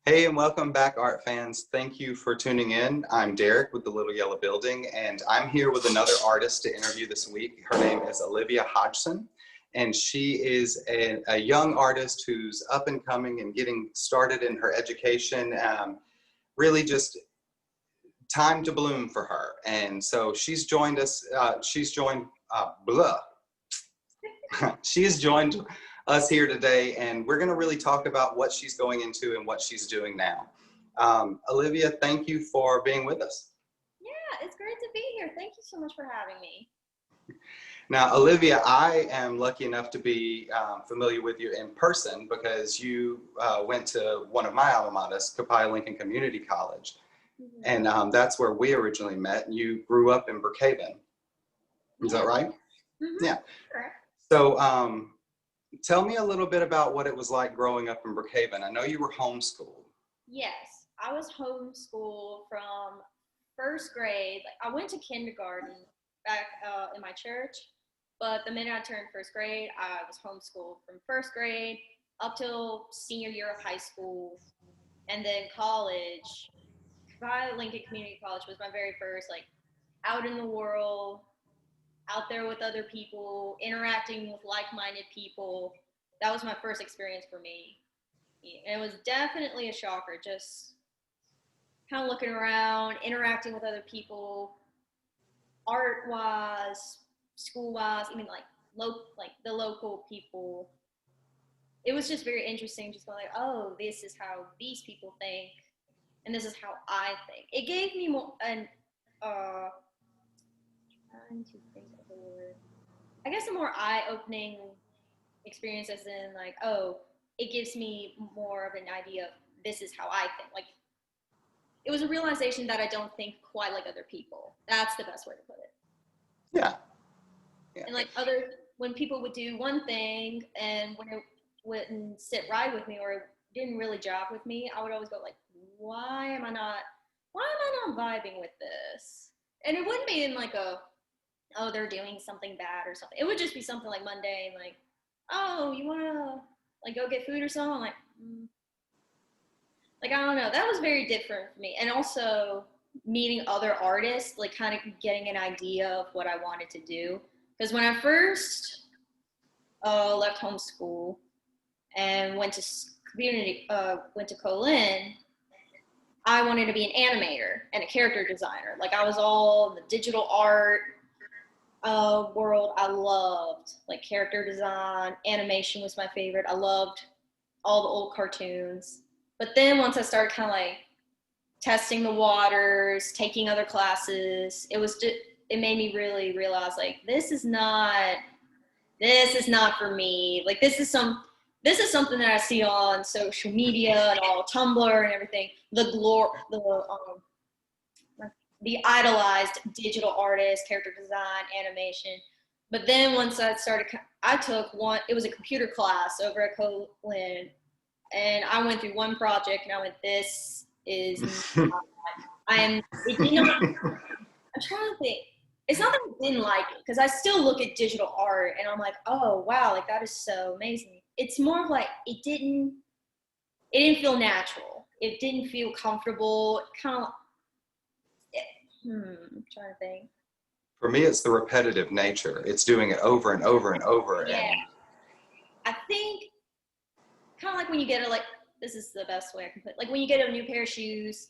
Hey, and welcome back, art fans. Thank you for tuning in. I'm Derek with the Little Yellow Building, and I'm here with another artist to interview this week. Her name is Olivia Hodgson, and she is a young artist who's up and coming and getting started in her education. Really just time to bloom for her. And so she's joined us, she's joined us here today, and we're going to really talk about what she's going into and what she's doing now. Olivia, thank you for being with us. Yeah, it's great to be here. Thank you so much for having me. Now, Olivia, I am lucky enough to be familiar with you in person because you went to one of my alma maters, Copiah Lincoln Community College. Mm-hmm. And that's where we originally met. You grew up in Brookhaven. Is that right? Mm-hmm. Yeah. Correct. So tell me a little bit about what it was like growing up in Brookhaven. I know you were homeschooled. Yes, I was homeschooled from first grade. I went to kindergarten back in my church, but the minute I turned first grade, I was homeschooled from first grade up till senior year of high school. And then college, Copiah Lincoln Community College was my very first, out in the world, out there with other people, interacting with like-minded people. That was my first experience for me. And it was definitely a shocker, just kind of looking around, interacting with other people, art-wise, school-wise, even the local people. It was just very interesting, just going oh, this is how these people think, and this is how I think. It gave me more trying to think of the word. I guess a more eye-opening experience, as in it gives me more of an idea of this is how I think. It was a realization that I don't think quite like other people. That's the best way to put it. Yeah. And when people would do one thing and when it wouldn't sit right with me or it didn't really jive with me, I would always go why am I not vibing with this? And it wouldn't be in oh, they're doing something bad or something. It would just be something mundane, oh, you wanna go get food or something? I don't know. That was very different for me. And also meeting other artists, kind of getting an idea of what I wanted to do. Because when I first left homeschool and went to Colin, I wanted to be an animator and a character designer. I was all in the digital art world. I loved character design. Animation was my favorite. I loved all the old cartoons. But then once I started kind of testing the waters, taking other classes, it made me really realize this is not for me. This is something that I see on social media and all Tumblr and everything. The idolized digital artist, character design, animation. But then once I took one, it was a computer class over at Colin, and I went through one project and I went, this is not, I'm trying to think. It's not that I didn't like it, because I still look at digital art and I'm oh wow, that is so amazing. It's more of it didn't feel natural. It didn't feel comfortable. Kind of I'm trying to think. For me, it's the repetitive nature. It's doing it over and over and over. Yeah. And I think kind of when you get this is the best way I can put it. When you get a new pair of shoes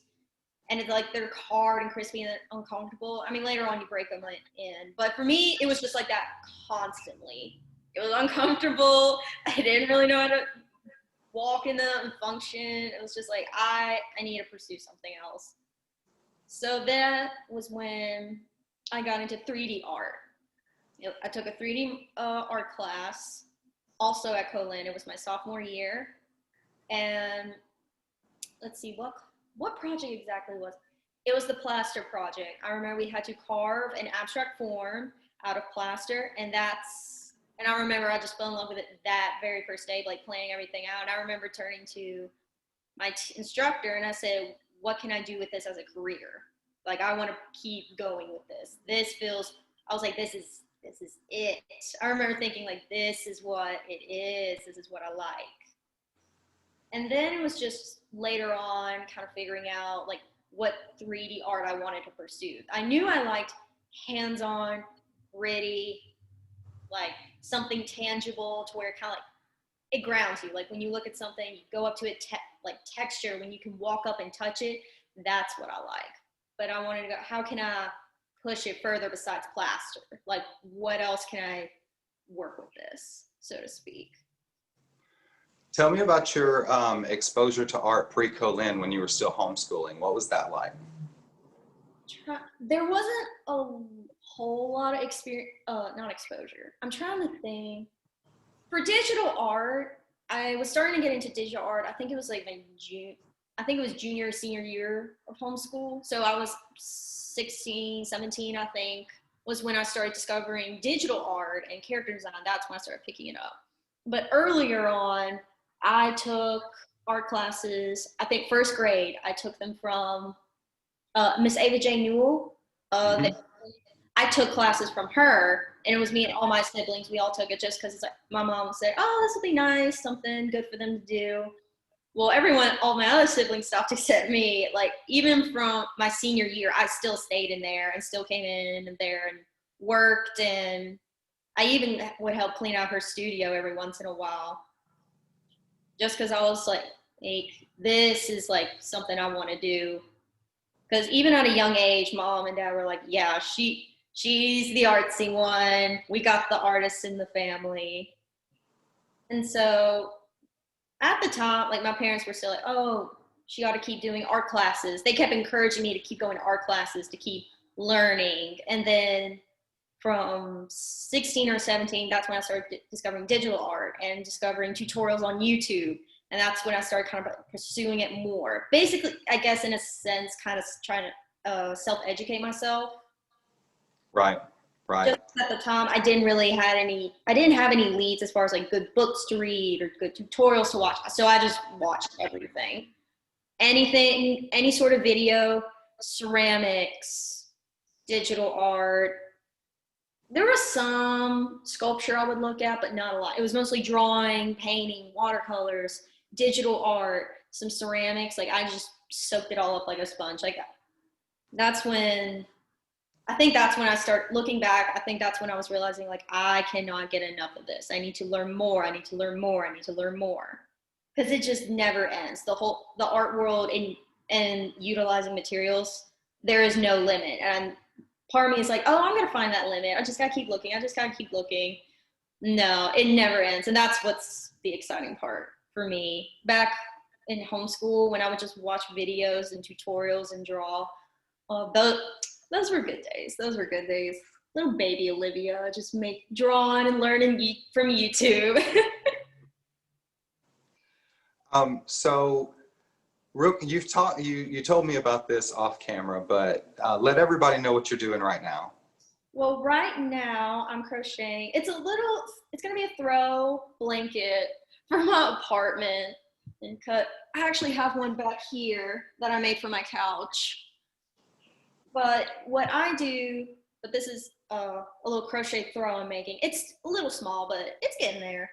and it's they're hard and crispy and uncomfortable. I mean, later on you break them in. But for me, it was just that constantly. It was uncomfortable. I didn't really know how to walk in them and function. It was just I need to pursue something else. So that was when I got into 3D art. I took a 3D art class also at Colin. It was my sophomore year. And let's see, what project exactly was it? It was the plaster project. I remember we had to carve an abstract form out of plaster, and I remember I just fell in love with it that very first day, planning everything out. And I remember turning to my instructor and I said, what can I do with this as a career? I want to keep going with this. I was this this is it. I remember thinking like, this is what it is. This is what I like. And then it was just later on kind of figuring out like what 3D art I wanted to pursue. I knew I liked hands-on, gritty, like something tangible to where kind of like it grounds you. Like when you look at something, you go up to it, like texture, when you can walk up and touch it, that's what I like. But I wanted to go, how can I push it further besides plaster? Like what else can I work with this, so to speak? Tell me about your exposure to art pre-Colin when you were still homeschooling. What was that like? There wasn't a whole lot of experience, not exposure. I'm trying to think. For digital art, I was starting to get into digital art. I think it was like my I think it was junior, senior year of homeschool. So I was 16, 17, I think, was when I started discovering digital art and character design. That's when I started picking it up. But earlier on, I took art classes. I think first grade, I took them from Miss Ava J. Newell. Mm-hmm. I took classes from her, and it was me and all my siblings. We all took it just because it's like my mom said, "Oh, this will be nice, something good for them to do." Well, all my other siblings stopped except me. Like even from my senior year, I still stayed in there and still came in and there and worked, and I even would help clean out her studio every once in a while, just because I was like, "Hey, this is like something I want to do." Because even at a young age, mom and dad were like, "Yeah, she's the artsy one. We got the artists in the family." And so at the time, like my parents were still like, "Oh, she ought to keep doing art classes." They kept encouraging me to keep going to art classes, to keep learning. And then from 16 or 17, that's when I started discovering digital art and discovering tutorials on YouTube. And that's when I started kind of pursuing it more. Basically, I guess in a sense, kind of trying to self-educate myself. Right, right. Just at the time, I didn't have any leads as far as like good books to read or good tutorials to watch. So I just watched everything. Anything, any sort of video, ceramics, digital art. There was some sculpture I would look at, but not a lot. It was mostly drawing, painting, watercolors, digital art, some ceramics. Like I just soaked it all up like a sponge. Like that's when I think that's when I start looking back. I think that's when I was realizing like I cannot get enough of this. I need to learn more. I need to learn more. I need to learn more because it just never ends. The art world and utilizing materials, there is no limit. And part of me is like, oh, I'm gonna find that limit. I just gotta keep looking. I just gotta keep looking. No, it never ends, and that's what's the exciting part for me. Back in homeschool, when I would just watch videos and tutorials and draw, those were good days. Those were good days. Little baby Olivia, just drawing and learning from YouTube. So Rook, you told me about this off camera, but let everybody know what you're doing right now. Well, right now I'm crocheting. It's gonna be a throw blanket for my apartment and cut. I actually have one back here that I made for my couch. But what I do, but this is a little crochet throw I'm making. It's a little small, but it's getting there.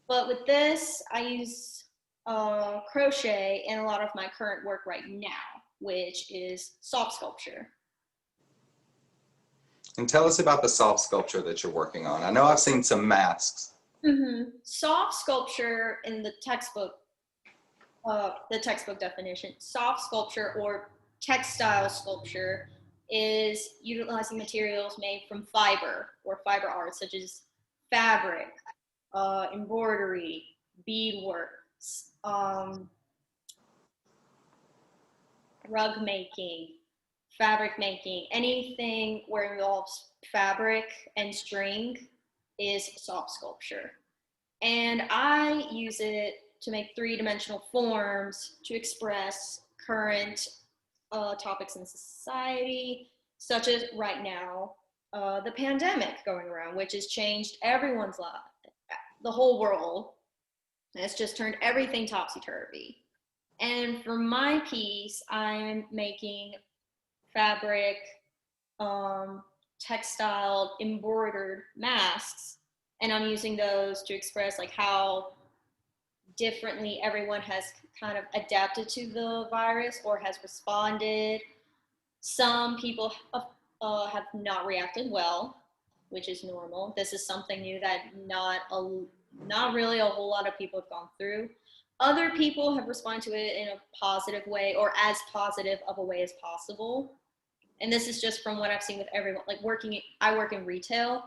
But with this, I use crochet in a lot of my current work right now, which is soft sculpture. And tell us about the soft sculpture that you're working on. I know I've seen some masks. Mm-hmm. Soft sculpture in the textbook definition, soft sculpture or textile sculpture is utilizing materials made from fiber or fiber arts such as fabric, embroidery, beadwork, rug making, fabric making, anything where it involves fabric and string is soft sculpture. And I use it to make three-dimensional forms to express current topics in society, such as right now, the pandemic going around, which has changed everyone's life, the whole world. And it's just turned everything topsy-turvy. And for my piece, I'm making fabric textile embroidered masks, and I'm using those to express like how differently everyone has kind of adapted to the virus or has responded. Some people have not reacted well, which is normal. This is something new that not really a whole lot of people have gone through. Other people have responded to it in a positive way, or as positive of a way as possible. And this is just from what I've seen with everyone. Like I work in retail,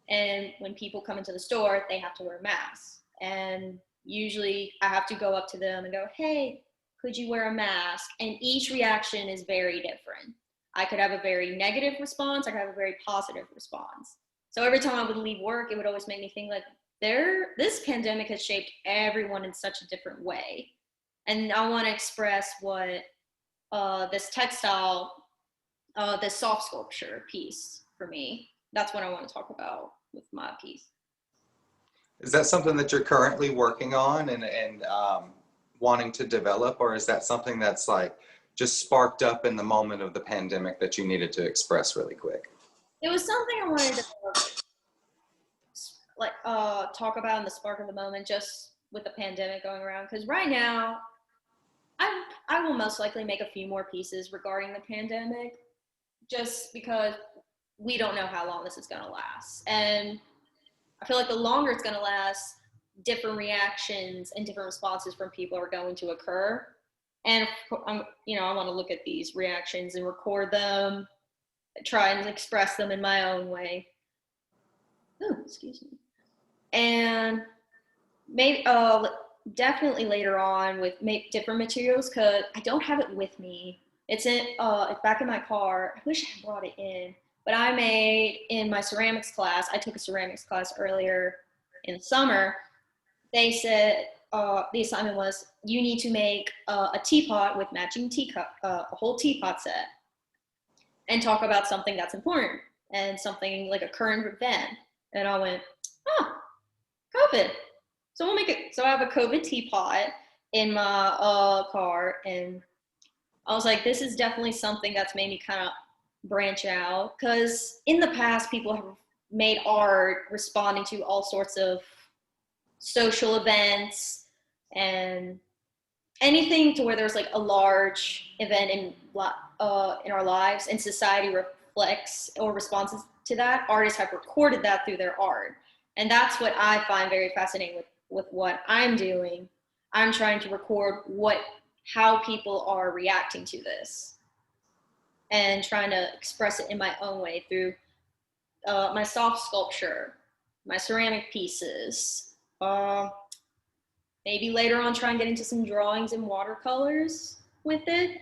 and when people come into the store, they have to wear masks. And usually I have to go up to them and go, hey, could you wear a mask? And each reaction is very different. I could have a very negative response. I could have a very positive response. So every time I would leave work, it would always make me think like, this pandemic has shaped everyone in such a different way. And I want to express what this textile, this soft sculpture piece for me, that's what I want to talk about with my piece. Is that something that you're currently working on and wanting to develop, or is that something that's like just sparked up in the moment of the pandemic that you needed to express really quick? It was something I wanted to talk about in the spark of the moment, just with the pandemic going around. Because right now, I will most likely make a few more pieces regarding the pandemic, just because we don't know how long this is going to last. And I feel like the longer it's going to last, different reactions and different responses from people are going to occur. And I want to look at these reactions and record them, try and express them in my own way. Oh, excuse me. And maybe definitely later on with different materials, because I don't have it with me. It's back in my car. I wish I had brought it in. But I made, in my ceramics class, I took a ceramics class earlier in the summer. They said the assignment was, you need to make a teapot with matching teacup, a whole teapot set, and talk about something that's important and something like a current event. And I went, oh, COVID. So we'll make it. So I have a COVID teapot in my car, and I was like, this is definitely something that's made me kind of branch out, because in the past people have made art responding to all sorts of social events and anything to where there's like a large event in our lives and society reflects or responses to that. Artists have recorded that through their art, and that's what I find very fascinating with what I'm doing. I'm trying to record how people are reacting to this and trying to express it in my own way through my soft sculpture, my ceramic pieces. Maybe later on try and get into some drawings and watercolors with it.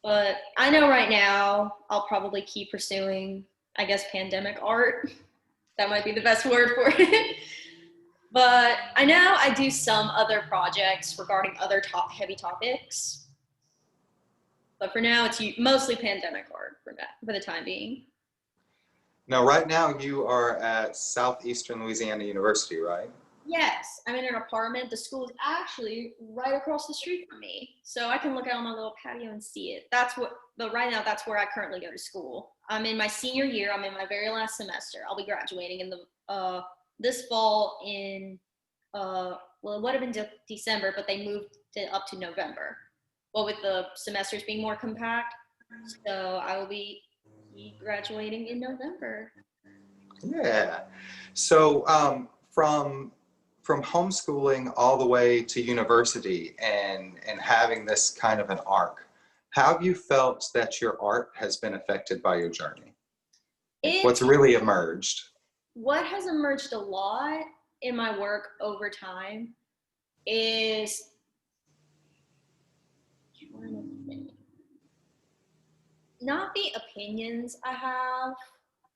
But I know right now I'll probably keep pursuing, I guess, pandemic art. That might be the best word for it. But I know I do some other projects regarding other heavy topics. But for now, it's mostly pandemic art for the time being. Now, right now you are at Southeastern Louisiana University, right? Yes, I'm in an apartment. The school is actually right across the street from me. So I can look out on my little patio and see it. But right now, that's where I currently go to school. I'm in my senior year. I'm in my very last semester. I'll be graduating in this fall it would have been December, but they moved it up to November. Well, with the semesters being more compact. So I will be graduating in November. Yeah. So from homeschooling all the way to university and having this kind of an arc, how have you felt that your art has been affected by your journey? What's really emerged? What has emerged a lot in my work over time is not the opinions I have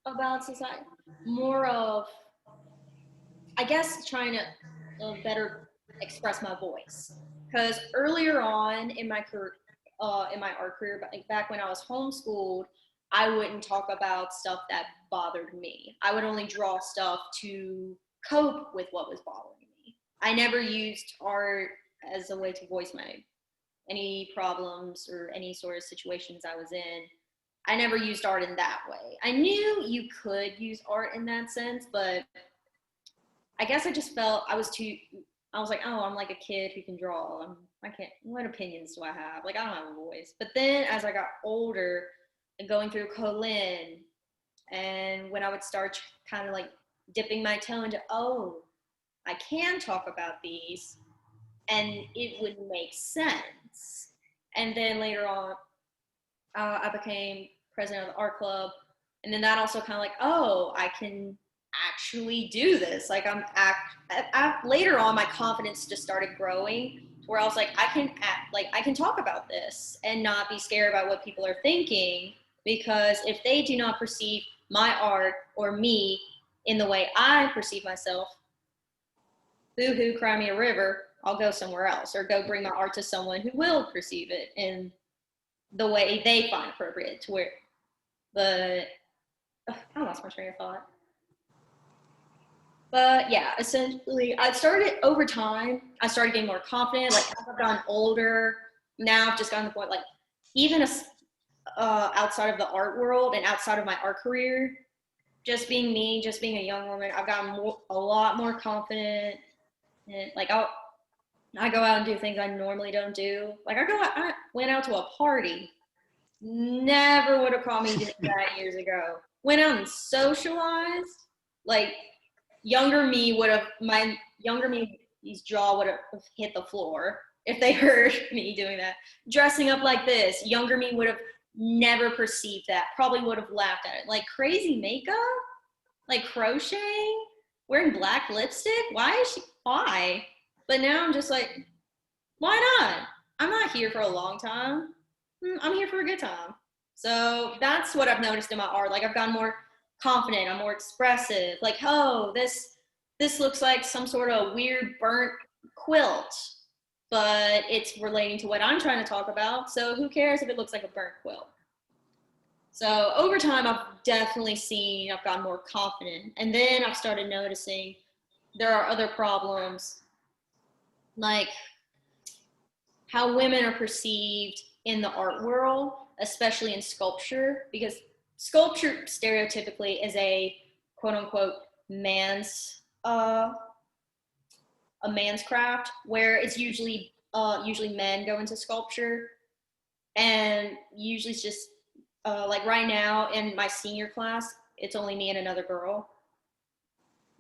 about society, more of, I guess, trying to better express my voice. Because earlier on in my career, in my art career, back when I was homeschooled, I wouldn't talk about stuff that bothered me. I would only draw stuff to cope with what was bothering me. I never used art as a way to voice any problems or any sort of situations I was in. I never used art in that way. I knew you could use art in that sense, but I guess I just felt I was like, oh, I'm like a kid who can draw. I can't, what opinions do I have? Like, I don't have a voice. But then as I got older and going through Colin, and when I would start kind of like dipping my toe into, oh, I can talk about these and it would make sense. And then later on, I became president of the art club. And then that also kind of like, oh, I can actually do this. Like later on, my confidence just started growing where I was like, I can talk about this and not be scared about what people are thinking, because if they do not perceive my art or me in the way I perceive myself, boo-hoo, cry me a river, I'll go somewhere else or go bring my art to someone who will perceive it in the way they find appropriate to where, but I lost my train of thought. But yeah, essentially, I started over time. I started getting more confident. Like as I've gotten older, now I've just gotten to the point, like even outside of the art world and outside of my art career, just being me, just being a young woman, I've gotten a lot more confident. And like I go out and do things I normally don't do. Like I went out to a party. Never would have caught me doing that years ago. Went out and socialized. Like my younger me's jaw would have hit the floor if they heard me doing that. Dressing up like this, younger me would have never perceived that. Probably would have laughed at it. Like crazy makeup, like crocheting, wearing black lipstick. Why? But now I'm just like, why not? I'm not here for a long time. I'm here for a good time. So that's what I've noticed in my art. Like I've gotten more confident. I'm more expressive. Like, oh, this looks like some sort of weird burnt quilt, but it's relating to what I'm trying to talk about. So who cares if it looks like a burnt quilt? So over time, I've definitely seen I've gotten more confident. And then I've started noticing there are other problems, like how women are perceived in the art world, especially in sculpture, because sculpture stereotypically is a quote unquote a man's craft, where it's usually men go into sculpture, and usually it's just like right now in my senior class, it's only me and another girl,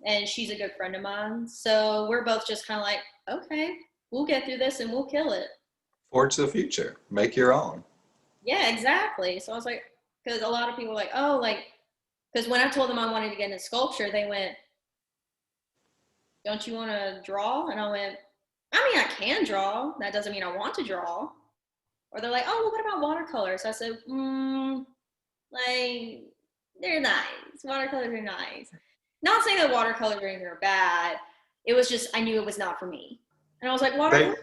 and she's a good friend of mine. So we're both just kind of like, okay, we'll get through this and we'll kill it. Forge the future. Make your own. Yeah, exactly. So I was like, because a lot of people are like, oh, like, because when I told them I wanted to get into sculpture, they went, don't you want to draw? And I went, I mean, I can draw. That doesn't mean I want to draw. Or they're like, oh, well, what about watercolors? So I said, like, they're nice. Watercolors are nice. Not saying that watercolors are bad. It was just, I knew it was not for me. And I was like, watercolors?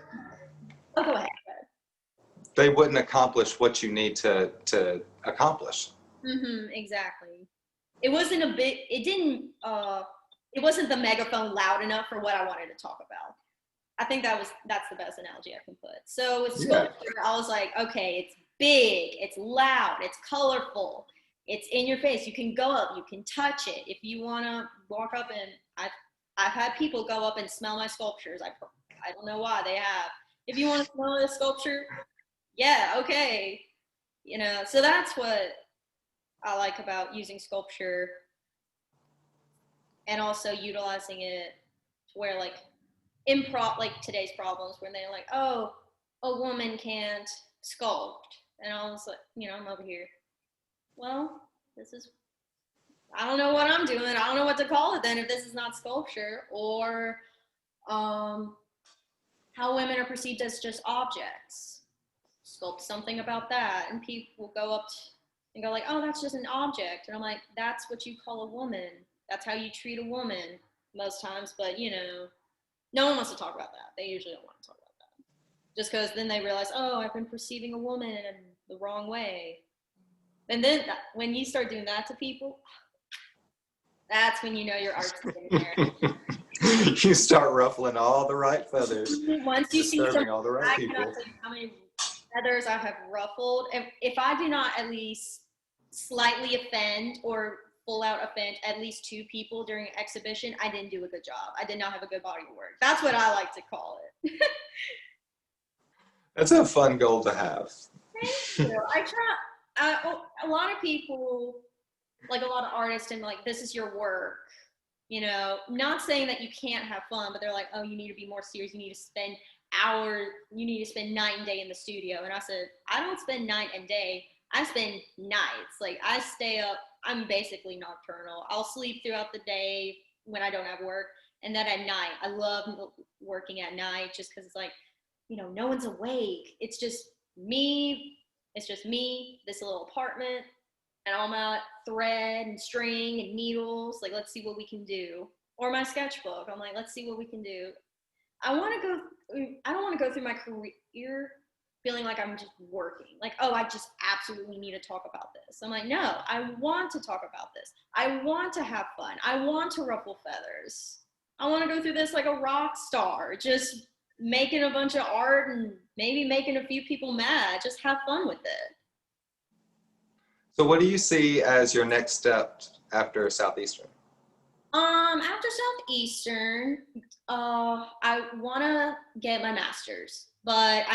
Oh, go ahead. They wouldn't accomplish what you need to accomplish. Exactly. It wasn't it wasn't the megaphone loud enough for what I wanted to talk about. I think that's the best analogy I can put. So with sculpture, I was like, okay, it's big, it's loud, it's colorful, it's in your face. You can go up, you can touch it. If you want to walk up and I've had people go up and smell my sculptures. I don't know why they have. If you want to smell a sculpture, yeah, okay. You know, so that's what I like about using sculpture, and also utilizing it to where like like today's problems when they're like, oh, a woman can't sculpt. And I was like, you know, I'm over here. Well, I don't know what I'm doing. I don't know what to call it then if this is not sculpture. Or how women are perceived as just objects. Sculpt something about that. And people will go up and go like, oh, that's just an object. And I'm like, that's what you call a woman. That's how you treat a woman most times. But, you know, no one wants to talk about that. They usually don't want to talk about that. Just because then they realize, oh, I've been perceiving a woman in the wrong way. And then when you start doing that to people, that's when you know your art's in there. You start ruffling all the right feathers. Once you see all the right I people. cannot tell you how many feathers I have ruffled. If I do not at least slightly offend or full out offend at least 2 people during an exhibition, I didn't do a good job. I did not have a good body of work. That's what I like to call it. That's a fun goal to have. Thank you. I try. A lot of people, like a lot of artists, and like, this is your work. You know, not saying that you can't have fun, but they're like, oh, you need to be more serious. You need to spend hours. You need to spend night and day in the studio. And I said, I don't spend night and day. I spend nights. Like, I stay up. I'm basically nocturnal. I'll sleep throughout the day when I don't have work, and then at night, I love working at night just because it's like, you know, no one's awake. It's just me. It's just me, this little apartment, and all my thread and string and needles. Like, let's see what we can do. Or my sketchbook. I'm like, let's see what we can do. I don't want to go through my career feeling like I'm just working. Like, oh, I just absolutely need to talk about this. I'm like, no, I want to talk about this. I want to have fun. I want to ruffle feathers. I want to go through this like a rock star, just making a bunch of art and maybe making a few people mad. Just have fun with it. So what do you see as your next step after Southeastern? After Southeastern, I want to get my master's, but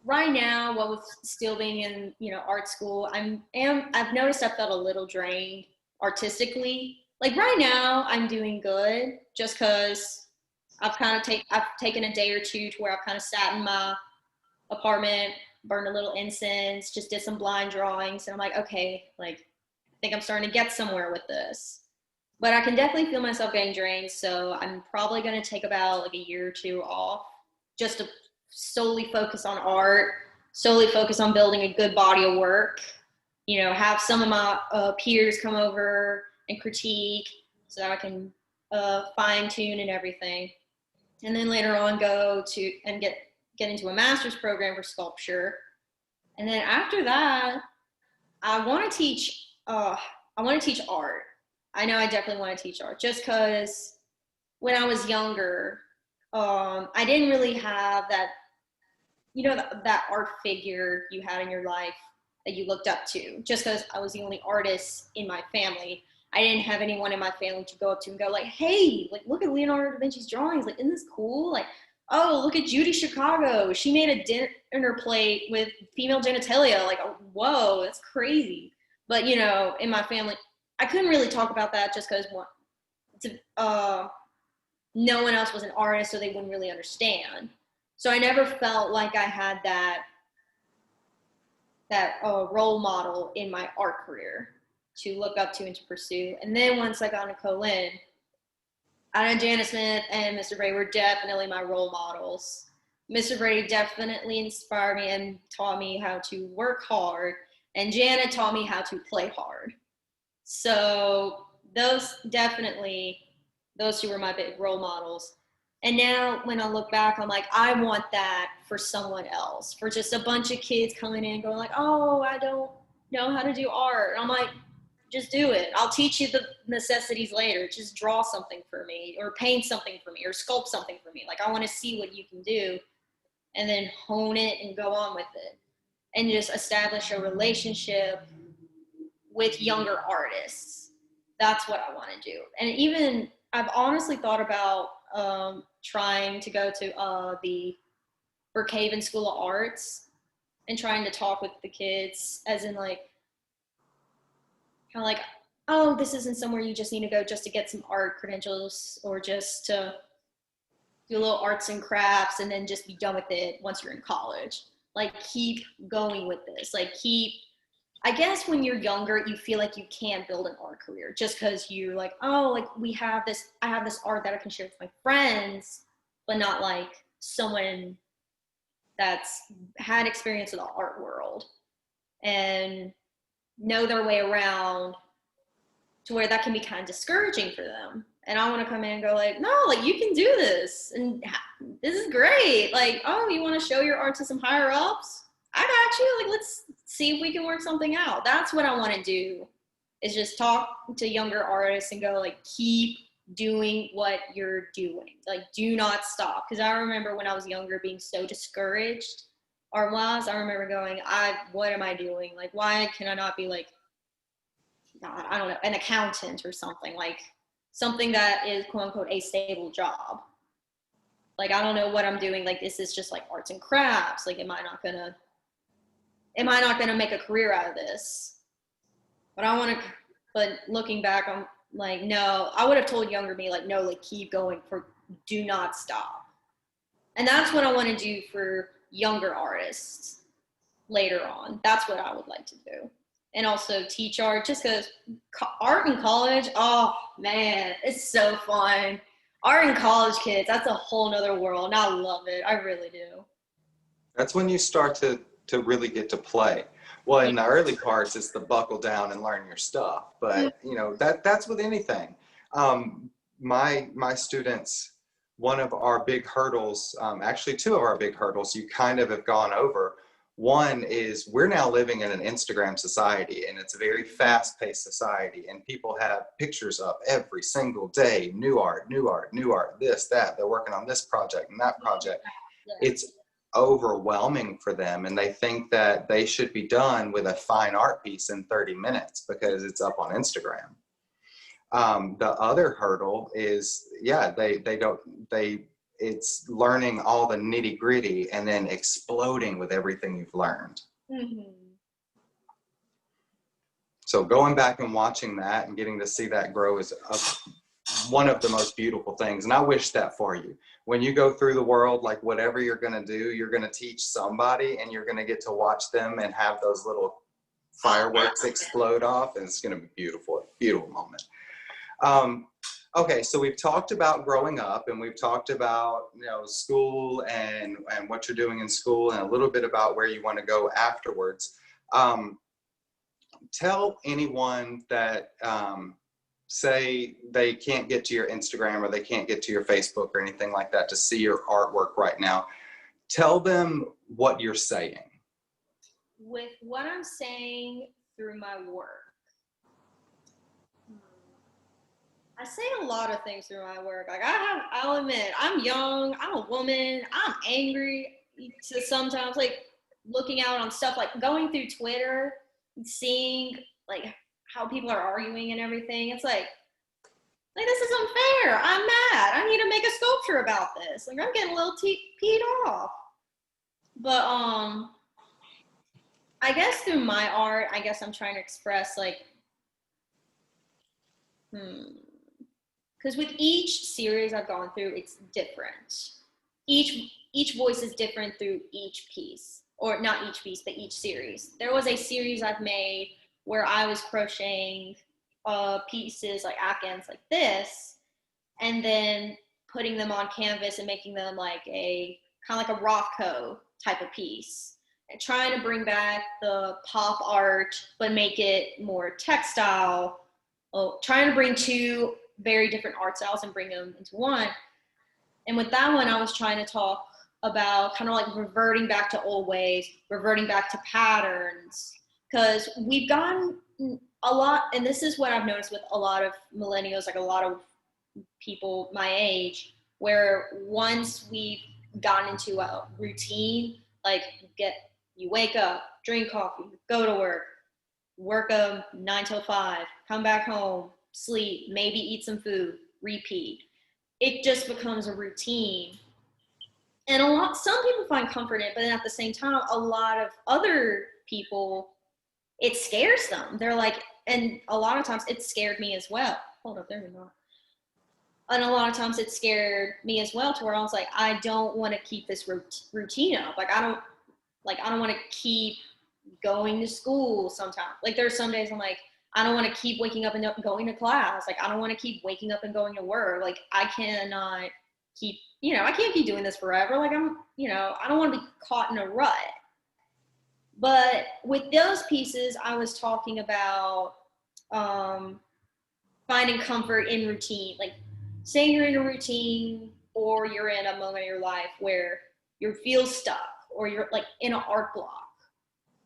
right now, while with still being in, you know, art school, I've noticed I felt a little drained artistically. Like, right now, I'm doing good just because I've taken a day or two to where I've kind of sat in my apartment, burned a little incense, just did some blind drawings, and I'm like, okay, like, I think I'm starting to get somewhere with this. But I can definitely feel myself getting drained, so I'm probably going to take about like a year or 2 off just to solely focus on art, solely focus on building a good body of work, you know, have some of my peers come over and critique so that I can fine tune and everything. And then later on go to and get into a master's program for sculpture. And then after that, I want to teach art. I know I definitely want to teach art just because when I was younger, I didn't really have that, you know, that art figure you had in your life that you looked up to. Just because I was the only artist in my family, I didn't have anyone in my family to go up to and go like, hey, like, look at Leonardo da Vinci's drawings. Like, isn't this cool? Like, oh, look at Judy Chicago. She made a dinner plate with female genitalia. Like, oh, whoa, that's crazy. But, you know, in my family, I couldn't really talk about that just because no one else was an artist, so they wouldn't really understand. So I never felt like I had that role model in my art career to look up to and to pursue. And then once I got into Colin, I know Janet Smith and Mr. Brady were definitely my role models. Mr. Brady definitely inspired me and taught me how to work hard, and Janet taught me how to play hard. So those 2 were my big role models. And now when I look back, I'm like, I want that for someone else, for just a bunch of kids coming in and going like, oh, I don't know how to do art. And I'm like, just do it. I'll teach you the necessities later. Just draw something for me, or paint something for me, or sculpt something for me. Like, I want to see what you can do and then hone it and go on with it and just establish a relationship with younger artists. That's what I want to do. And even I've honestly thought about trying to go to the Brookhaven School of Arts and trying to talk with the kids, as in like, kind of like, oh, this isn't somewhere you just need to go just to get some art credentials or just to do a little arts and crafts and then just be done with it once you're in college. Like, keep going with this. Like, I guess when you're younger, you feel like you can't build an art career just because you're like, oh, like, I have this art that I can share with my friends, but not like someone that's had experience in the art world and know their way around, to where that can be kind of discouraging for them. And I want to come in and go like, no, like, you can do this. And this is great. Like, oh, you want to show your art to some higher ups? I got you. Like, let's see if we can work something out. That's what I want to do, is just talk to younger artists and go like, keep doing what you're doing. Like, do not stop. Because I remember when I was younger being so discouraged art-wise. I remember going, what am I doing? Like, why can I not be like God, I don't know, an accountant or something, like something that is quote unquote a stable job. Like, I don't know what I'm doing. Like, this is just like arts and crafts. Like, am I not gonna make a career out of this? But I want to, but looking back, I'm like, no, I would have told younger me, like, no, like, keep going, do not stop. And that's what I want to do for younger artists later on. That's what I would like to do. And also teach art, just because art in college, oh man, it's so fun. Art in college, kids, that's a whole nother world. And I love it. I really do. That's when you start to really get to play. Well, in the early parts, it's the buckle down and learn your stuff. But you know, that's with anything. My students, one of our big hurdles, actually two of our big hurdles, you kind of have gone over. One is we're now living in an Instagram society, and it's a very fast-paced society, and people have pictures up every single day, new art, new art, new art, this, that. They're working on this project and that project. It's overwhelming for them, and they think that they should be done with a fine art piece in 30 minutes because it's up on Instagram. The other hurdle is, yeah, it's learning all the nitty gritty and then exploding with everything you've learned. Mm-hmm. So going back and watching that and getting to see that grow is one of the most beautiful things. And I wish that for you. When you go through the world, like whatever you're going to do, you're going to teach somebody, and you're going to get to watch them and have those little fireworks explode off. And it's going to be beautiful, beautiful moment. Okay, so we've talked about growing up, and we've talked about, you know, school and what you're doing in school, and a little bit about where you want to go afterwards. Tell anyone that say they can't get to your Instagram or they can't get to your Facebook or anything like that to see your artwork right now. Tell them what you're saying. With what I'm saying through my work, I say a lot of things through my work. Like, I'll admit, I'm young, I'm a woman, I'm angry to sometimes, like, looking out on stuff, like going through Twitter, seeing like how people are arguing and everything. It's like this is unfair. I'm mad. I need to make a sculpture about this. Like, I'm getting a little peed off. But I guess through my art, I guess I'm trying to express like, because with each series I've gone through, it's different. Each voice is different through each piece, or not each piece, but each series. There was a series I've made where I was crocheting pieces like afghans like this, and then putting them on canvas and making them like a kind of like a Rothko type of piece, and trying to bring back the pop art but make it more textile. Trying to bring two very different art styles and bring them into one. And with that one, I was trying to talk about kind of like reverting back to old ways, reverting back to patterns, because we've gotten a lot, and this is what I've noticed with a lot of millennials, like a lot of people my age, where once we've gotten into a routine, like you wake up, drink coffee, go to work 9 till 5, come back home, sleep, maybe eat some food, repeat. It just becomes a routine. And some people find comfort in it, but then at the same time, a lot of other people, it scares them. They're like, and a lot of times it scared me as well. Hold up, there we go. And a lot of times it scared me as well, to where I was like, I don't want to keep this routine up. Like, I don't want to keep going to school sometimes. Like, there's some days I'm like, I don't want to keep waking up and going to class. Like, I don't want to keep waking up and going to work. Like, I cannot keep, I can't keep doing this forever. Like, I don't want to be caught in a rut. But with those pieces, I was talking about finding comfort in routine. Like, say you're in a routine, or you're in a moment of your life where you feel stuck, or you're like in an art block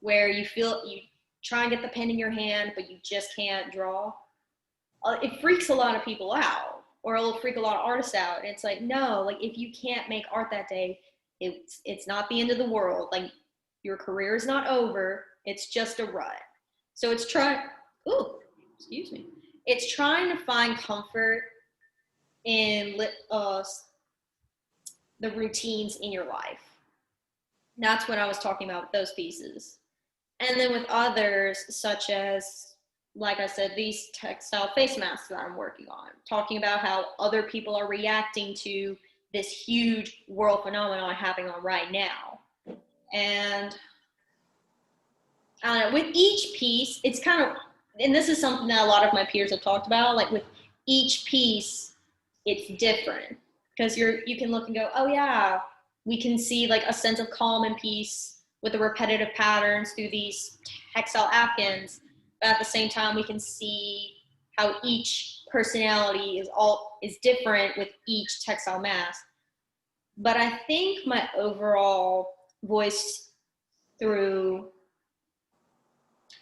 where you try and get the pen in your hand, but you just can't draw. It freaks a lot of people out, or it'll freak a lot of artists out. And it's like, no, like, if you can't make art that day, it's not the end of the world. Like, your career is not over. It's just a rut. So it's excuse me, it's trying to find comfort in the routines in your life. That's what I was talking about with those pieces. And then with others, such as, like I said, these textile face masks that I'm working on, talking about how other people are reacting to this huge world phenomenon happening on right now. And I don't know, with each piece, it's kind of, and this is something that a lot of my peers have talked about, like with each piece, it's different. Because you can look and go, oh yeah, we can see like a sense of calm and peace with the repetitive patterns through these textile afghans. But at the same time, we can see how each personality is different with each textile mask. But I think my overall voice through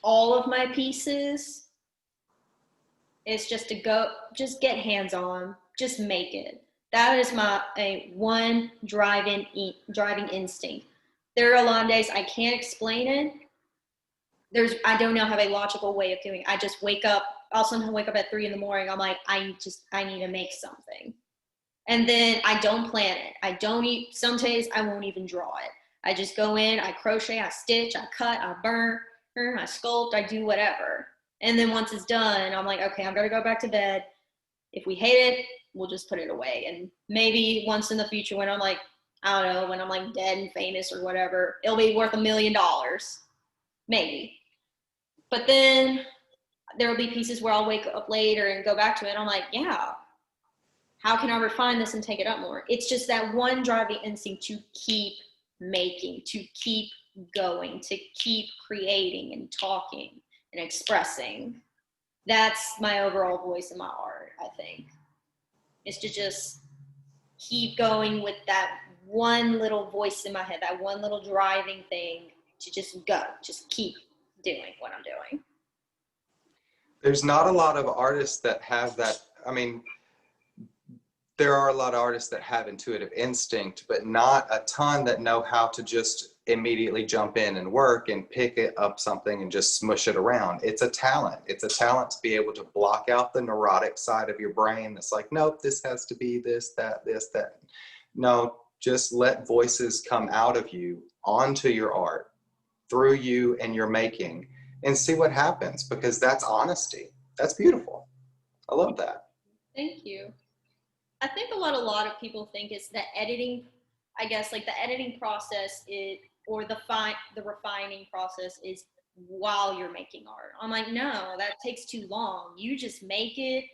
all of my pieces is just to just get hands on, just make it. That is my one driving instinct. There are a lot of days I can't explain it. I don't know have a logical way of doing it. I just wake up. I'll sometimes wake up at 3 a.m. I'm like, I need to make something. And then I don't plan it. Some days I won't even draw it. I just go in, I crochet, I stitch, I cut, I burn, I sculpt, I do whatever. And then once it's done, I'm like, okay, I'm gonna go back to bed. If we hate it, we'll just put it away. And maybe once in the future when I'm like, I don't know, when I'm like dead and famous or whatever, it'll be worth $1 million. Maybe. But then there will be pieces where I'll wake up later and go back to it. And I'm like, yeah, how can I refine this and take it up more? It's just that one driving instinct to keep making, to keep going, to keep creating and talking and expressing. That's my overall voice in my art, I think. Is to just keep going with that one little voice in my head, that one little driving thing to just go, just keep doing what I'm doing. There's not a lot of artists that have that. I mean, there are a lot of artists that have intuitive instinct, but not a ton that know how to just immediately jump in and work and pick it up something and just smush it around. It's a talent. It's a talent to be able to block out the neurotic side of your brain that's like, nope, this has to be this, that, this, that. No, just let voices come out of you onto your art, through you and your making, and see what happens, because that's honesty. That's beautiful. I love that. Thank you. I think a lot of people think is that editing, I guess, like the editing process or the refining process is while you're making art. I'm like, no, that takes too long. You just make it.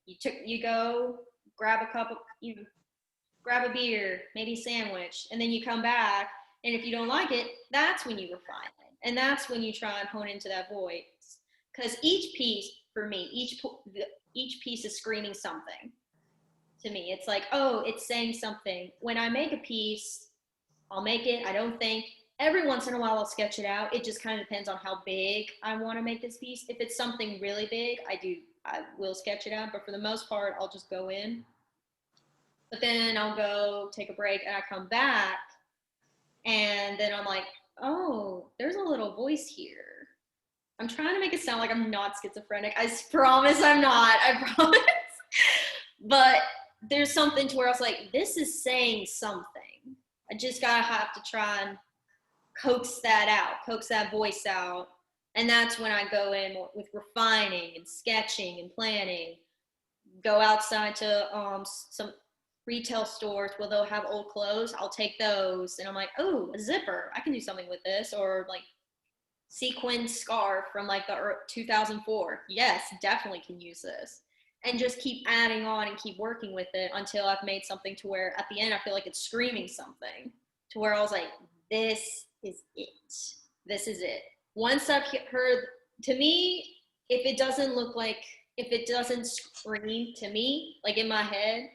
You go grab grab a beer, maybe a sandwich, and then you come back. And if you don't like it, that's when you refine it, and that's when you try and hone into that voice. Because each piece, for me, each piece is screaming something. To me, it's like, oh, it's saying something. When I make a piece, I'll make it. I don't think. Every once in a while, I'll sketch it out. It just kind of depends on how big I want to make this piece. If it's something really big, I will sketch it out. But for the most part, I'll just go in. But then I'll go take a break and I come back. And then I'm like, oh, there's a little voice here. I'm trying to make it sound like I'm not schizophrenic. I promise I'm not. I promise. But there's something to where I was like, this is saying something. I just have to try and coax that voice out. And that's when I go in with refining and sketching and planning. Go outside to some retail stores where they'll have old clothes. I'll take those and I'm like, oh, a zipper. I can do something with this. Or like sequin scarf from like the 2004. Yes, definitely can use this. And just keep adding on and keep working with it until I've made something to where at the end I feel like it's screaming something, to where I was like, this is it. This is it. Once I've heard, to me, if it doesn't scream to me, like in my head,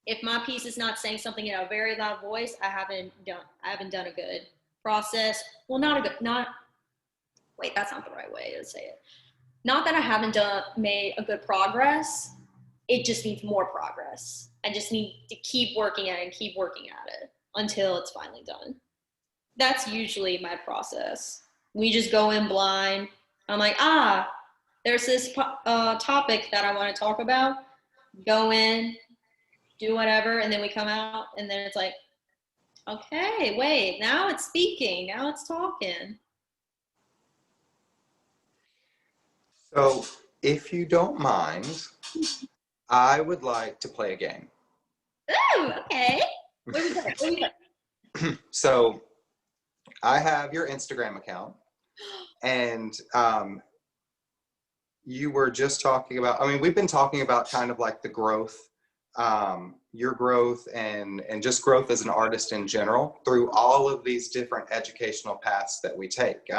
if my piece is not saying something in a very loud voice, I haven't done a good process. Well, wait, that's not the right way to say it. Not that I haven't made a good progress. It just needs more progress. I just need to keep working at it until it's finally done. That's usually my process. We just go in blind. I'm like, there's this topic that I want to talk about. Go in, do whatever, and then we come out, and then it's like, okay, wait, now it's speaking, now it's talking. So, if you don't mind, I would like to play a game. Oh, okay. What do we play? What do we play? So, I have your Instagram account, and you were just talking about, I mean, we've been talking about kind of like the growth, your growth and just growth as an artist in general through all of these different educational paths that we take.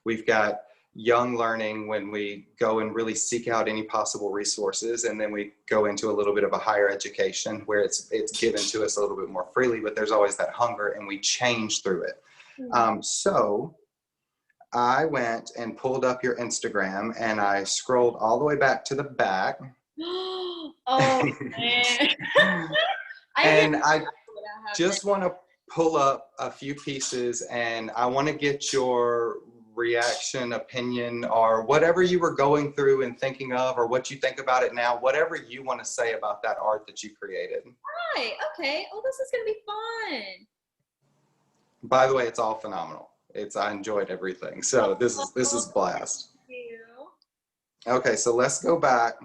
We've got young learning when we go and really seek out any possible resources, and then we go into a little bit of a higher education where it's given to us a little bit more freely, but there's always that hunger and we change through it. So I went and pulled up your Instagram and I scrolled all the way back to the back. Oh man. And I just want to pull up a few pieces and I want to get your reaction, opinion, or whatever you were going through and thinking of, or what you think about it now, whatever you want to say about that art that you created. Right, okay. Oh, this is gonna be fun. By the way, it's all phenomenal. I enjoyed everything. So this is blast. Thank you. Okay, so let's go back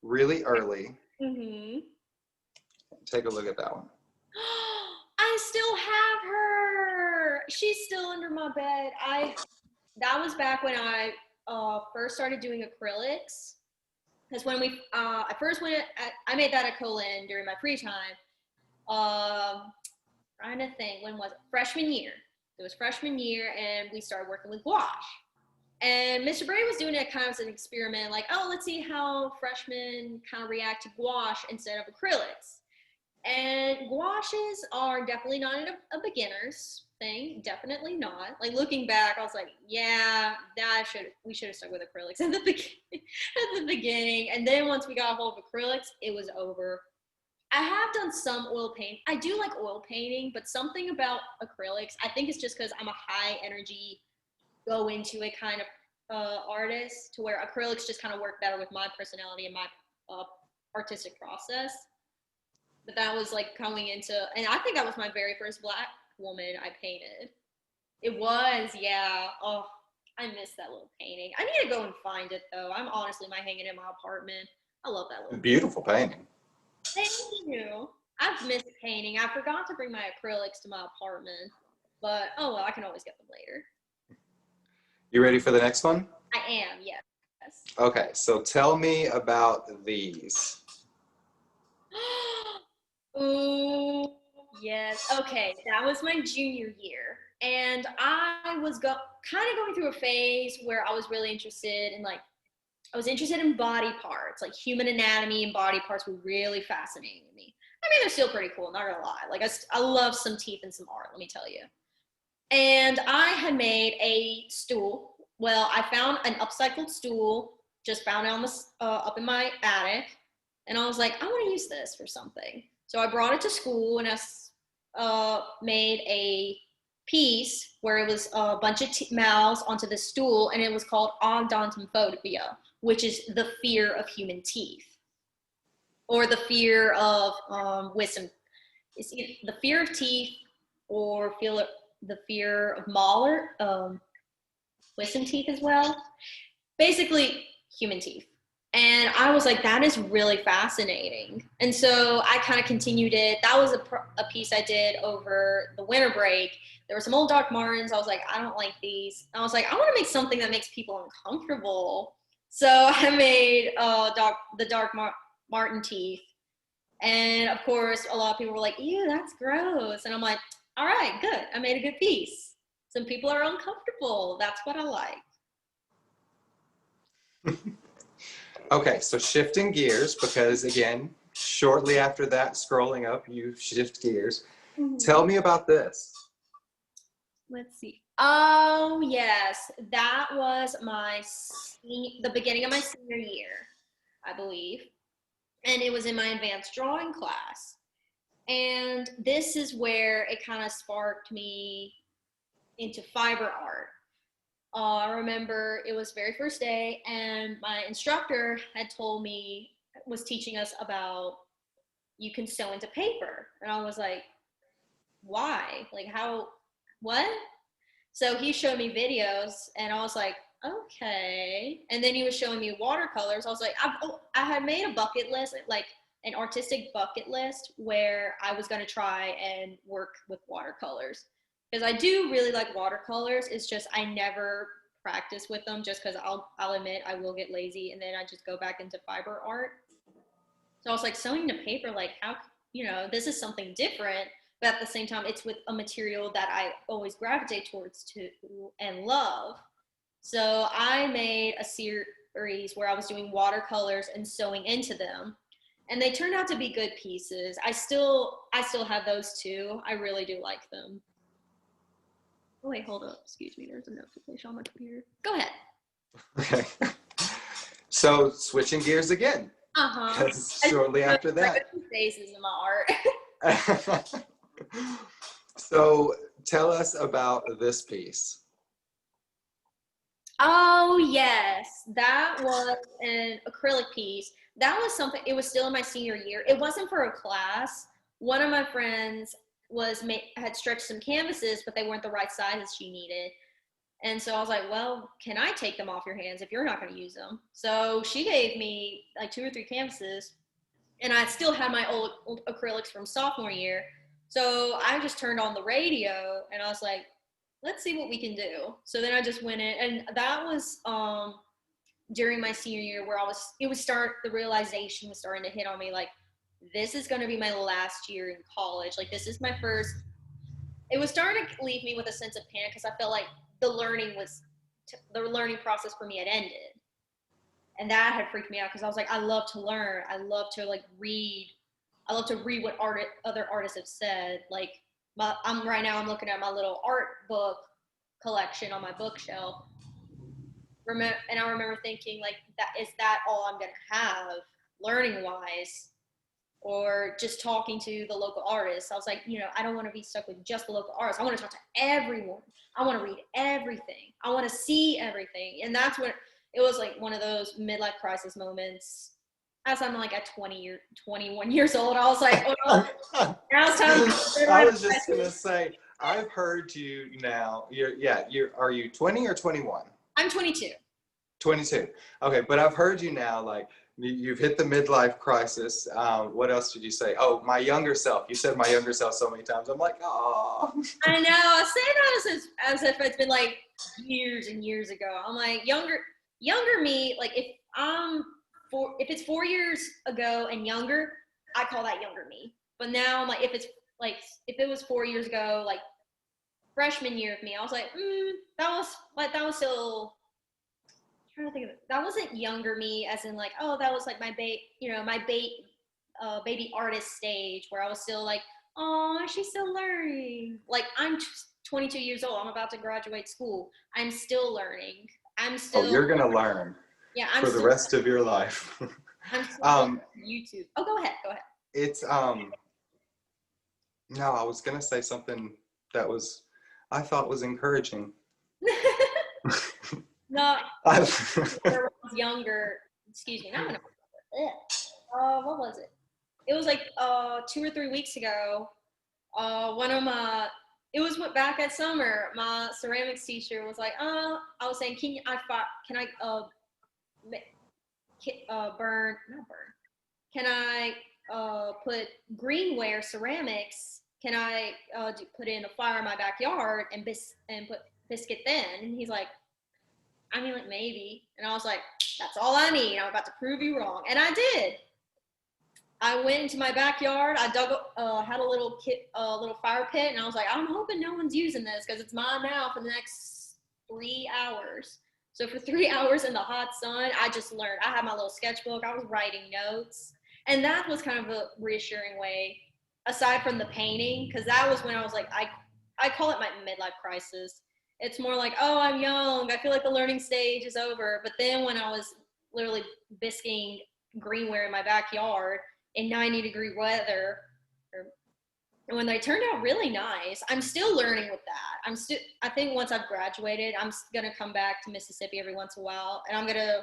really early. Take a look at that one. I still have her. She's still under my bed. That was back when I first started doing acrylics. Because when I first I made that at Colin during my free time. Trying to think, when was it? Freshman year. It was freshman year, and we started working with gouache. And Mr. Bray was doing it kind of as an experiment, like, oh, let's see how freshmen kind of react to gouache instead of acrylics. And gouaches are definitely not a beginner's thing, definitely not. Like looking back, I was like, yeah, we should have stuck with acrylics at the beginning. And then once we got a hold of acrylics, it was over. I have done some oil paint. I do like oil painting, but something about acrylics, I think it's just because I'm a high energy, go into it kind of artist, to where acrylics just kind of work better with my personality and my artistic process. But that was like going into, and I think that was my very first Black woman I painted. It was, yeah. Oh, I miss that little painting. I need to go and find it though. I'm honestly might hang it in my apartment. I love that little beautiful painting. Thank you. I've missed painting. I forgot to bring my acrylics to my apartment, but oh well, I can always get them later. You ready for the next one? I am, yes. Okay, so tell me about these. Ooh, yes. Okay, that was my junior year, and I was kind of going through a phase where I was really interested in I was interested in body parts, like human anatomy and body parts were really fascinating to me. I mean, they're still pretty cool, not gonna lie. Like I love some teeth and some art, let me tell you. And I had made a stool. Well, I found an upcycled stool, just found it up in my attic. And I was like, I want to use this for something. So I brought it to school and I made a piece where it was a bunch of mouths onto the stool, and it was called odontophobia, which is the fear of human teeth, or the fear of wisdom. It's the fear of teeth, or the fear of molar, wisdom teeth as well. Basically, human teeth. And I was like, that is really fascinating. And so I kind of continued it. That was a piece I did over the winter break. There were some old Doc Martens. I was like, I don't like these. I was like, I want to make something that makes people uncomfortable. So I made the Doc Marten teeth. And of course, a lot of people were like, ew, that's gross. And I'm like, all right, good. I made a good piece. Some people are uncomfortable. That's what I like. Okay, so shifting gears, because again, shortly after that, scrolling up, you shift gears. Tell me about this. Let's see. Oh, yes. That was the beginning of my senior year, I believe. And it was in my advanced drawing class. And this is where it kind of sparked me into fiber art. I remember it was very first day, and my instructor had told me, was teaching us about you can sew into paper. And I was like, why? Like, how, what? So he showed me videos, and I was like, okay. And then he was showing me watercolors. I was like, I had made a bucket list, like an artistic bucket list, where I was going to try and work with watercolors. Because I do really like watercolors. It's just I never practice with them, just because I'll admit I will get lazy, and then I just go back into fiber art. So I was like, sewing to paper, like, how, this is something different, but at the same time, it's with a material that I always gravitate towards to and love. So I made a series where I was doing watercolors and sewing into them, and they turned out to be good pieces. I still have those too. I really do like them. Oh wait, hold up. Excuse me. There's a notification on my computer. Go ahead. Okay. So switching gears again. Uh-huh. Shortly after that. Phases in my art. So tell us about this piece. Oh yes, that was an acrylic piece. That was something. It was still in my senior year. It wasn't for a class. One of my friends had stretched some canvases, but they weren't the right sizes she needed. And so I was like, well, can I take them off your hands if you're not going to use them? So she gave me like 2 or 3 canvases, and I still had my old acrylics from sophomore year. So I just turned on the radio, and I was like, let's see what we can do. So then I just went in, and that was during my senior year, where the realization was starting to hit on me, like, this is going to be my last year in college. Like, this is my first. It was starting to leave me with a sense of panic, because I felt like the learning process for me had ended. And that had freaked me out, because I was like, I love to learn. I love to read. I love to read what other artists have said. Like, I'm looking at my little art book collection on my bookshelf. And I remember thinking, like, that all I'm gonna have learning wise, or just talking to the local artists. I was like, I don't want to be stuck with just the local artists. I want to talk to everyone. I want to read everything. I want to see everything. And that's when it was like one of those midlife crisis moments. As I'm like at 21 years old, I was like, oh, now it's time. I was just gonna say, I've heard you now. Are you 20 or 21? I'm 22. 22. Okay, but I've heard you now, like, you've hit the midlife crisis. What else did you say? Oh, my younger self. You said my younger self so many times. I'm like, oh. I know. I say that as if it's been like years and years ago. I'm like, younger me. Like, if it's 4 years ago and younger, I call that younger me. But now I'm like, if it was 4 years ago, like freshman year of me, I was like, that was still. I'm trying to think of it. That wasn't younger me, as in like, oh, that was like my baby artist stage, where I was still like, oh, she's still learning. Like, I'm 22 years old. I'm about to graduate school. I'm still learning. Oh, you're gonna learn. Yeah, for the rest of your life. I'm still YouTube. Oh, go ahead. It's no, I was gonna say something that I thought was encouraging. No, I was younger. Excuse me. What was it? It was like 2 or 3 weeks ago. It was back at summer. My ceramics teacher was like, I was saying, can I Can I put greenware ceramics? Can I put in a fire in my backyard and put biscuit thin? And he's like, I mean, like, maybe. And I was like, that's all I need. I'm about to prove you wrong. And I did. I went into my backyard. I had a little fire pit, and I was like, I'm hoping no one's using this, because it's mine now for the next 3 hours. So for 3 hours in the hot sun, I just learned. I had my little sketchbook. I was writing notes. And that was kind of a reassuring way, aside from the painting, because that was when I was like, I call it my midlife crisis. It's more like, oh, I'm young. I feel like the learning stage is over. But then when I was literally biscuing greenware in my backyard in 90-degree weather, or And when they turned out really nice, I'm still learning with that. I think once I've graduated, I'm going to come back to Mississippi every once in a while. And I'm going to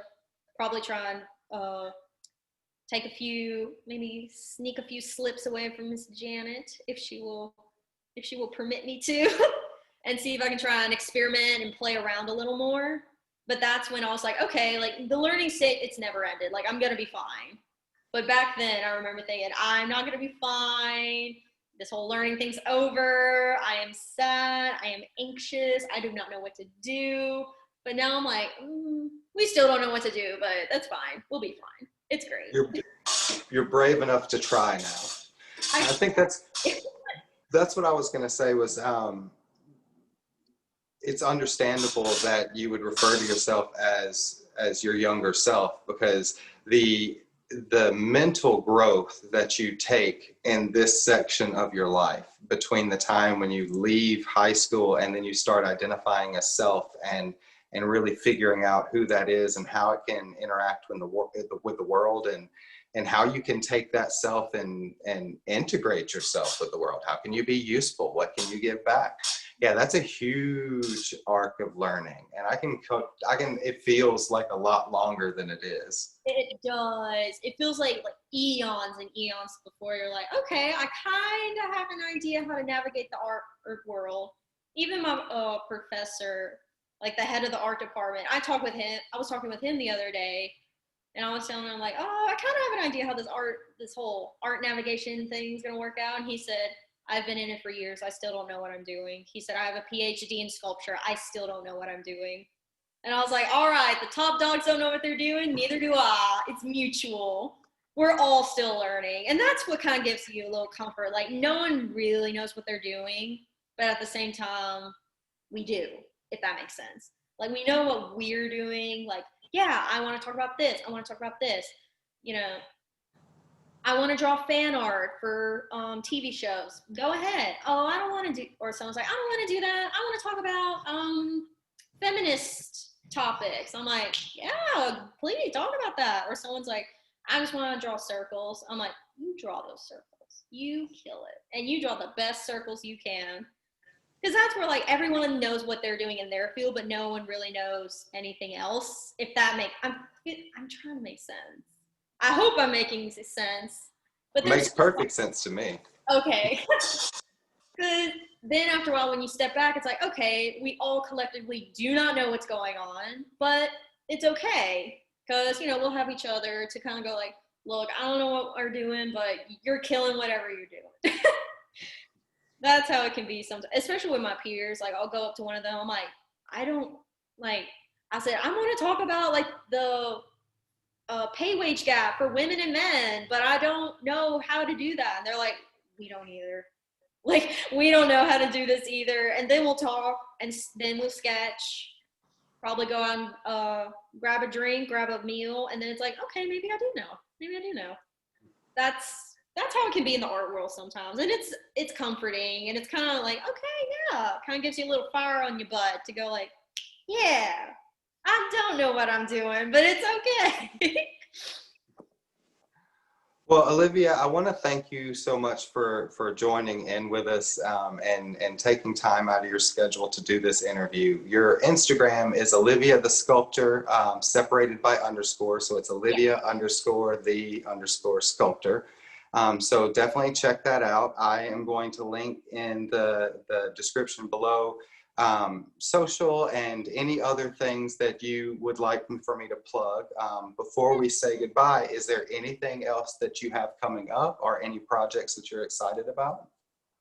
probably try and take a few, maybe sneak a few slips away from Miss Janet if she will permit me to, and see if I can try and experiment and play around a little more. But that's when I was like, okay, like the learning state, it's never ended. Like I'm gonna be fine. But back then, I remember thinking, I'm not gonna be fine. This whole learning thing's over. I am sad. I am anxious. I do not know what to do. But now I'm like, we still don't know what to do, but that's fine. We'll be fine. It's great. You're brave enough to try now. I think that's what I was going to say was, it's understandable that you would refer to yourself as your younger self, because the mental growth that you take in this section of your life between the time when you leave high school and then you start identifying a self and really figuring out who that is and how it can interact with the world, and how you can take that self and integrate yourself with the world. How can you be useful? What can you give back? Yeah, that's a huge arc of learning. And it feels like a lot longer than it is. It does. It feels like eons and eons before you're like, okay, I kind of have an idea how to navigate the art world. Even my professor, like the head of the art department, I was talking with him the other day, and I was telling him like, oh, I kind of have an idea how this whole art navigation thing is going to work out. And he said, I've been in it for years. I still don't know what I'm doing. He said, I have a PhD in sculpture. I still don't know what I'm doing. And I was like, all right, the top dogs don't know what they're doing. Neither do I. It's mutual. We're all still learning. And that's what kind of gives you a little comfort. Like no one really knows what they're doing, but at the same time, we do, if that makes sense. Like we know what we're doing. Like, yeah, I want to talk about this. I want to talk about this. You know, I want to draw fan art for TV shows. Go ahead. Oh, I don't want to do, or someone's like, I don't want to do that. I want to talk about feminist topics. I'm like, yeah, please talk about that. Or someone's like, I just want to draw circles. I'm like, you draw those circles. You kill it. And you draw the best circles you can. Because that's where like everyone knows what they're doing in their field, but no one really knows anything else. If that makes, I'm trying to make sense. I hope I'm making sense. But It makes perfect sense to me. Okay. Because then after a while, when you step back, it's like, okay, we all collectively do not know what's going on, but it's okay. Because, we'll have each other to kind of go like, look, I don't know what we're doing, but you're killing whatever you're doing. That's how it can be sometimes, especially with my peers. Like, I'll go up to one of them. I'm like, I said, I want to talk about like the pay wage gap for women and men, but I don't know how to do that. And they're like, we don't either. Like, we don't know how to do this either. And then we'll talk, and then we'll sketch, probably go on, grab a drink, grab a meal. And then it's like, okay, maybe I do know. Maybe I do know. That's how it can be in the art world sometimes. And it's comforting, and it's kind of like, okay, yeah, kind of gives you a little fire on your butt to go like, yeah, I don't know what I'm doing, but it's okay. Well, Olivia, I want to thank you so much for joining in with us and taking time out of your schedule to do this interview. Your Instagram is Olivia the Sculptor, separated by underscore. So it's Olivia _ the _sculptor. So definitely check that out. I am going to link in the description below social and any other things that you would like for me to plug. Before we say goodbye, is there anything else that you have coming up or any projects that you're excited about?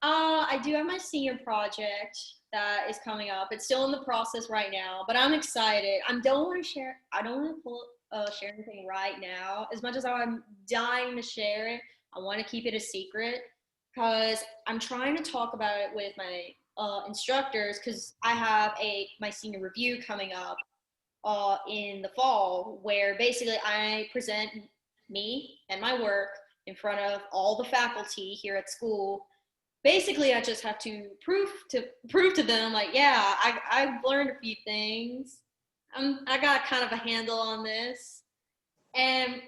I do have my senior project that is coming up. It's still in the process right now, but I'm excited. I don't want to share anything right now. As much as I'm dying to share it, I want to keep it a secret because I'm trying to talk about it with my instructors, because I have my senior review coming up in the fall, where basically I present me and my work in front of all the faculty here at school. Basically, I just have to prove to them, like, yeah, I've learned a few things. I got kind of a handle on this, and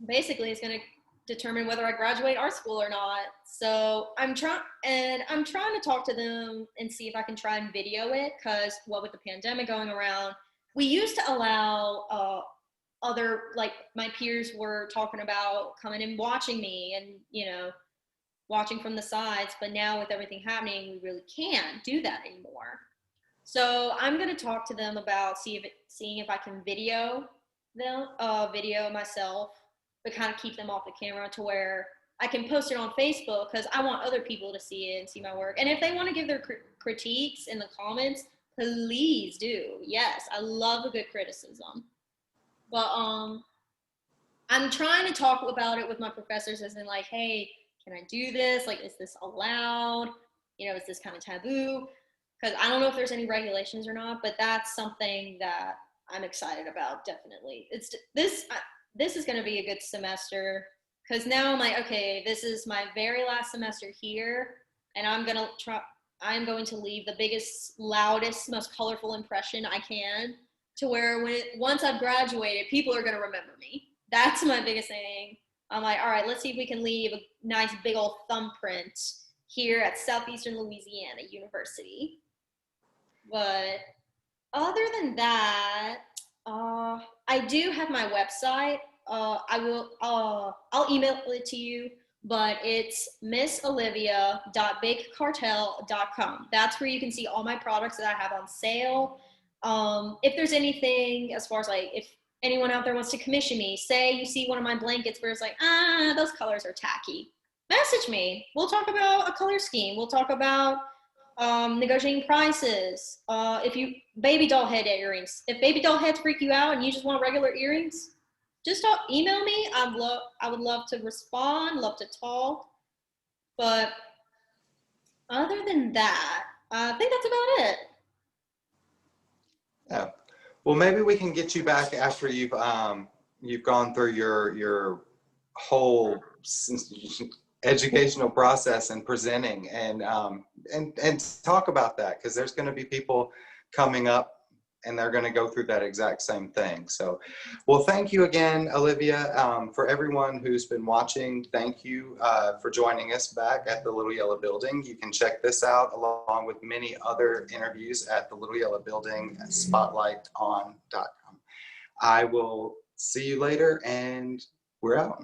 basically, it's gonna determine whether I graduate art school or not. So I'm trying to talk to them and see if I can try and video it, because what with the pandemic going around, we used to allow other, like my peers were talking about coming and watching me and, you know, watching from the sides, but now with everything happening, we really can't do that anymore. So I'm going to talk to them about seeing if I can video myself, but kind of keep them off the camera to where I can post it on Facebook, because I want other people to see it and see my work. And if they want to give their critiques in the comments, please do. Yes, I love a good criticism. But I'm trying to talk about it with my professors, as in like, hey, can I do this? Like, is this allowed? You know, is this kind of taboo? Because I don't know if there's any regulations or not, but that's something that I'm excited about. Definitely, this is going to be a good semester, because now I'm like, okay, this is my very last semester here, and I'm going to leave the biggest, loudest, most colorful impression I can, to where once I've graduated, people are going to remember me. That's my biggest thing. I'm like, all right, let's see if we can leave a nice big old thumbprint here at Southeastern Louisiana University. But other than that, I do have my website. I'll email it to you, but it's missolivia.bigcartel.com. That's where you can see all my products that I have on sale. If there's anything as far as like, if anyone out there wants to commission me, say you see one of my blankets where it's like, those colors are tacky, message me. We'll talk about a color scheme. We'll talk about negotiating prices. If you baby doll head earrings, if baby doll heads freak you out and you just want regular earrings, just email me. I would love to respond, love to talk. But other than that, I think that's about it. Yeah. Well, maybe we can get you back after you've gone through your whole educational process and presenting, and talk about that, because there's going to be people coming up and they're going to go through that exact same thing. So, well, thank you again, Olivia. For everyone who's been watching, thank you for joining us back at the Little Yellow Building. You can check this out along with many other interviews at the Little Yellow Building at spotlighton.com. I will see you later, and we're out.